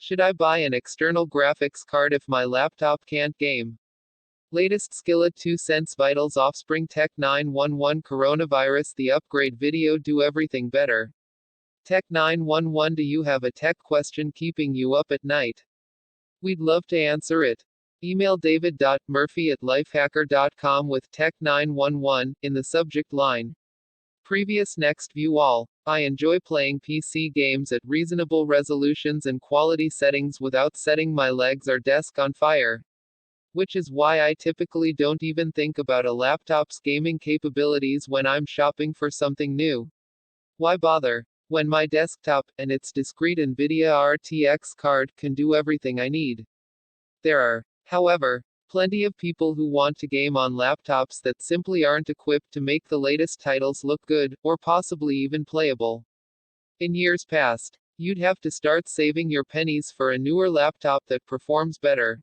Should I buy an external graphics card if my laptop can't game? Latest Skillet 2 cents Vitals Offspring Tech 911 Coronavirus The upgrade video do everything better. Tech 911 Do you have a tech question keeping you up at night? We'd love to answer it. Email david.murphy@lifehacker.com with Tech 911 in the subject line. Previous Next View All. I enjoy playing PC games at reasonable resolutions and quality settings without setting my legs or desk on fire. Which is why I typically don't even think about a laptop's gaming capabilities when I'm shopping for something new. Why bother? When my desktop, and its discrete Nvidia RTX card, can do everything I need. There are, however, plenty of people who want to game on laptops that simply aren't equipped to make the latest titles look good, or possibly even playable. In years past, you'd have to start saving your pennies for a newer laptop that performs better.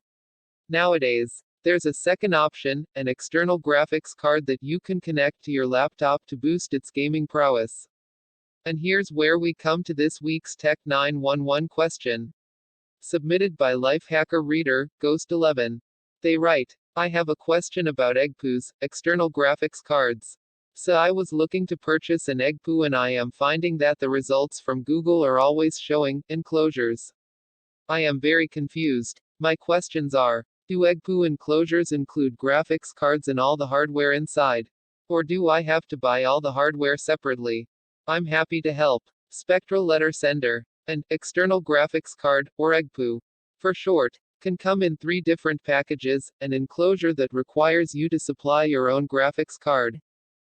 Nowadays, there's a second option, an external graphics card that you can connect to your laptop to boost its gaming prowess. And here's where we come to this week's Tech 911 question. Submitted by Lifehacker reader, Ghost11. They write, I have a question about EGPUs, external graphics cards. So I was looking to purchase an EGPU and I am finding that the results from Google are always showing enclosures. I am very confused. My questions are, do EGPU enclosures include graphics cards and all the hardware inside? Or do I have to buy all the hardware separately? I'm happy to help. Spectral Letter Sender. An external graphics card, or EGPU, for short, can come in 3 different packages: an enclosure that requires you to supply your own graphics card,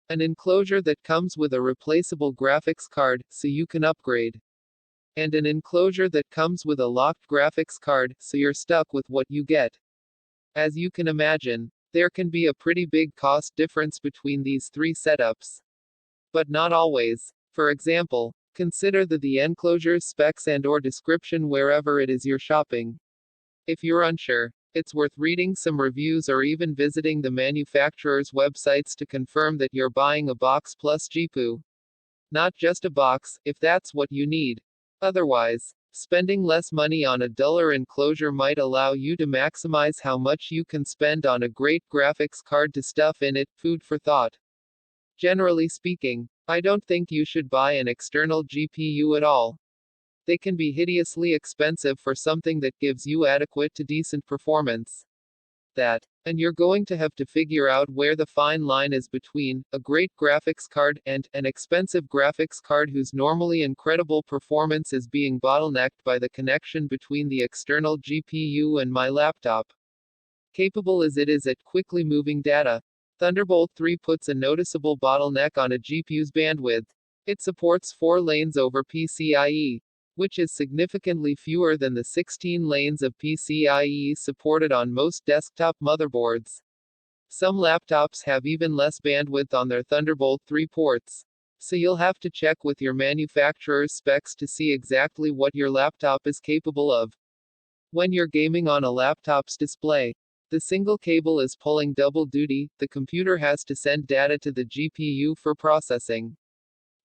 an enclosure that comes with a replaceable graphics card, so you can upgrade, and an enclosure that comes with a locked graphics card, so you're stuck with what you get. As you can imagine, there can be a pretty big cost difference between these 3 setups. But not always. For example, consider the enclosure's specs and/or description wherever it is you're shopping. If you're unsure, it's worth reading some reviews or even visiting the manufacturer's websites to confirm that you're buying a box plus GPU. Not just a box, if that's what you need. Otherwise, spending less money on a duller enclosure might allow you to maximize how much you can spend on a great graphics card to stuff in it. Food for thought. Generally speaking, I don't think you should buy an external GPU at all. They can be hideously expensive for something that gives you adequate to decent performance. And you're going to have to figure out where the fine line is between a great graphics card and an expensive graphics card whose normally incredible performance is being bottlenecked by the connection between the external GPU and my laptop. Capable as it is at quickly moving data, Thunderbolt 3 puts a noticeable bottleneck on a GPU's bandwidth. It supports 4 lanes over PCIe, which is significantly fewer than the 16 lanes of PCIe supported on most desktop motherboards. Some laptops have even less bandwidth on their Thunderbolt 3 ports. So you'll have to check with your manufacturer's specs to see exactly what your laptop is capable of. When you're gaming on a laptop's display, the single cable is pulling double duty. The computer has to send data to the GPU for processing,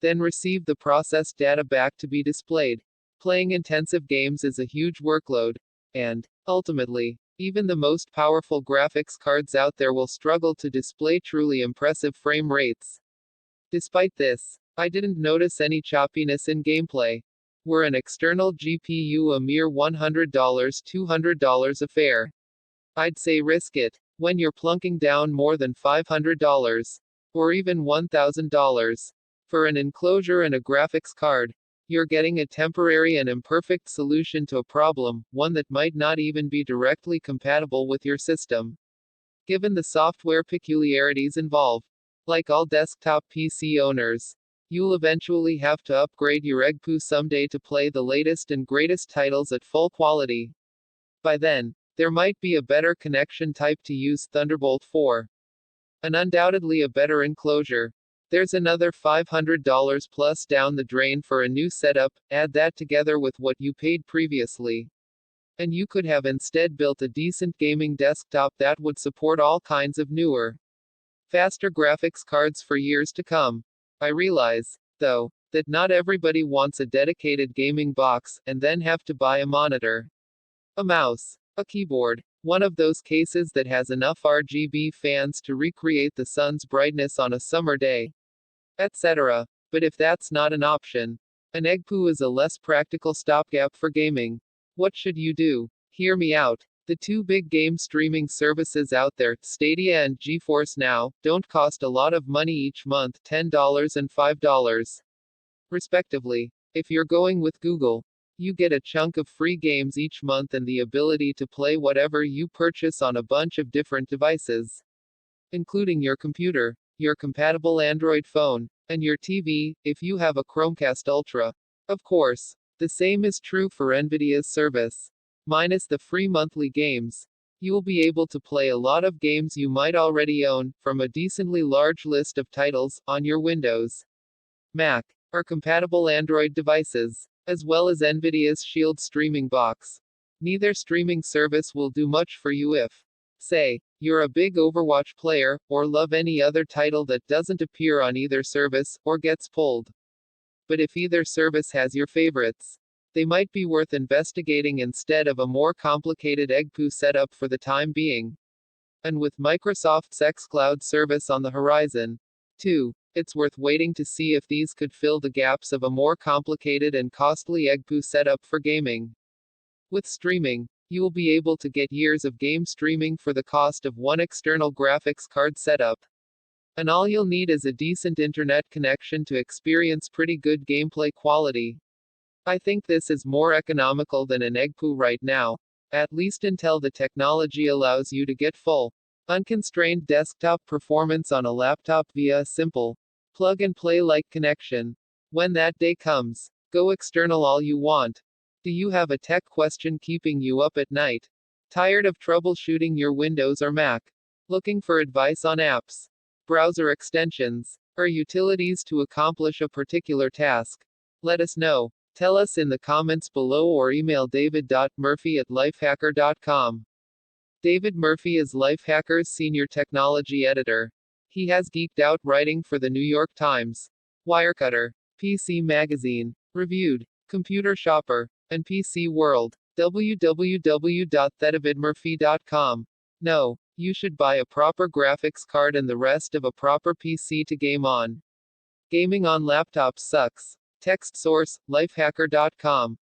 then receive the processed data back to be displayed. Playing intensive games is a huge workload, and, ultimately, even the most powerful graphics cards out there will struggle to display truly impressive frame rates. Despite this, I didn't notice any choppiness in gameplay. Were an external GPU a mere $100, $200 affair? I'd say risk it. When you're plunking down more than $500, or even $1,000, for an enclosure and a graphics card, you're getting a temporary and imperfect solution to a problem, one that might not even be directly compatible with your system. Given the software peculiarities involved, like all desktop PC owners, you'll eventually have to upgrade your EGPU someday to play the latest and greatest titles at full quality. By then, there might be a better connection type to use, Thunderbolt 4. And undoubtedly a better enclosure. There's another $500 plus down the drain for a new setup. Add that together with what you paid previously, and you could have instead built a decent gaming desktop that would support all kinds of newer, faster graphics cards for years to come. I realize, though, that not everybody wants a dedicated gaming box, and then have to buy a monitor, a mouse, a keyboard, one of those cases that has enough RGB fans to recreate the sun's brightness on a summer day, etc. But if that's not an option, an Egpoo is a less practical stopgap for gaming. What should you do? Hear me out. The two big game streaming services out there, Stadia and GeForce Now, don't cost a lot of money each month, $10 and $5, respectively. If you're going with Google, you get a chunk of free games each month and the ability to play whatever you purchase on a bunch of different devices, including your computer, your compatible Android phone, and your TV, if you have a Chromecast Ultra. Of course, the same is true for Nvidia's service. Minus the free monthly games, you'll be able to play a lot of games you might already own, from a decently large list of titles, on your Windows, Mac, or compatible Android devices, as well as Nvidia's Shield streaming box. Neither streaming service will do much for you if, say, you're a big Overwatch player, or love any other title that doesn't appear on either service, or gets pulled. But if either service has your favorites, they might be worth investigating instead of a more complicated Egpoo setup for the time being. And with Microsoft's xCloud service on the horizon, too, it's worth waiting to see if these could fill the gaps of a more complicated and costly Egpoo setup for gaming. With streaming, you will be able to get years of game streaming for the cost of one external graphics card setup. And all you'll need is a decent internet connection to experience pretty good gameplay quality. I think this is more economical than an Egpoo right now, at least until the technology allows you to get full, unconstrained desktop performance on a laptop via a simple, plug-and-play-like connection. When that day comes, go external all you want. Do you have a tech question keeping you up at night? Tired of troubleshooting your Windows or Mac? Looking for advice on apps, browser extensions, or utilities to accomplish a particular task? Let us know. Tell us in the comments below or email david.murphy@lifehacker.com. David Murphy is Lifehacker's senior technology editor. He has geeked out writing for the New York Times, Wirecutter, PC Magazine, Reviewed, Computer Shopper, and PC World. www.davidmurphy.com. No, you should buy a proper graphics card and the rest of a proper PC to game on. Gaming on laptops sucks. Text source, lifehacker.com.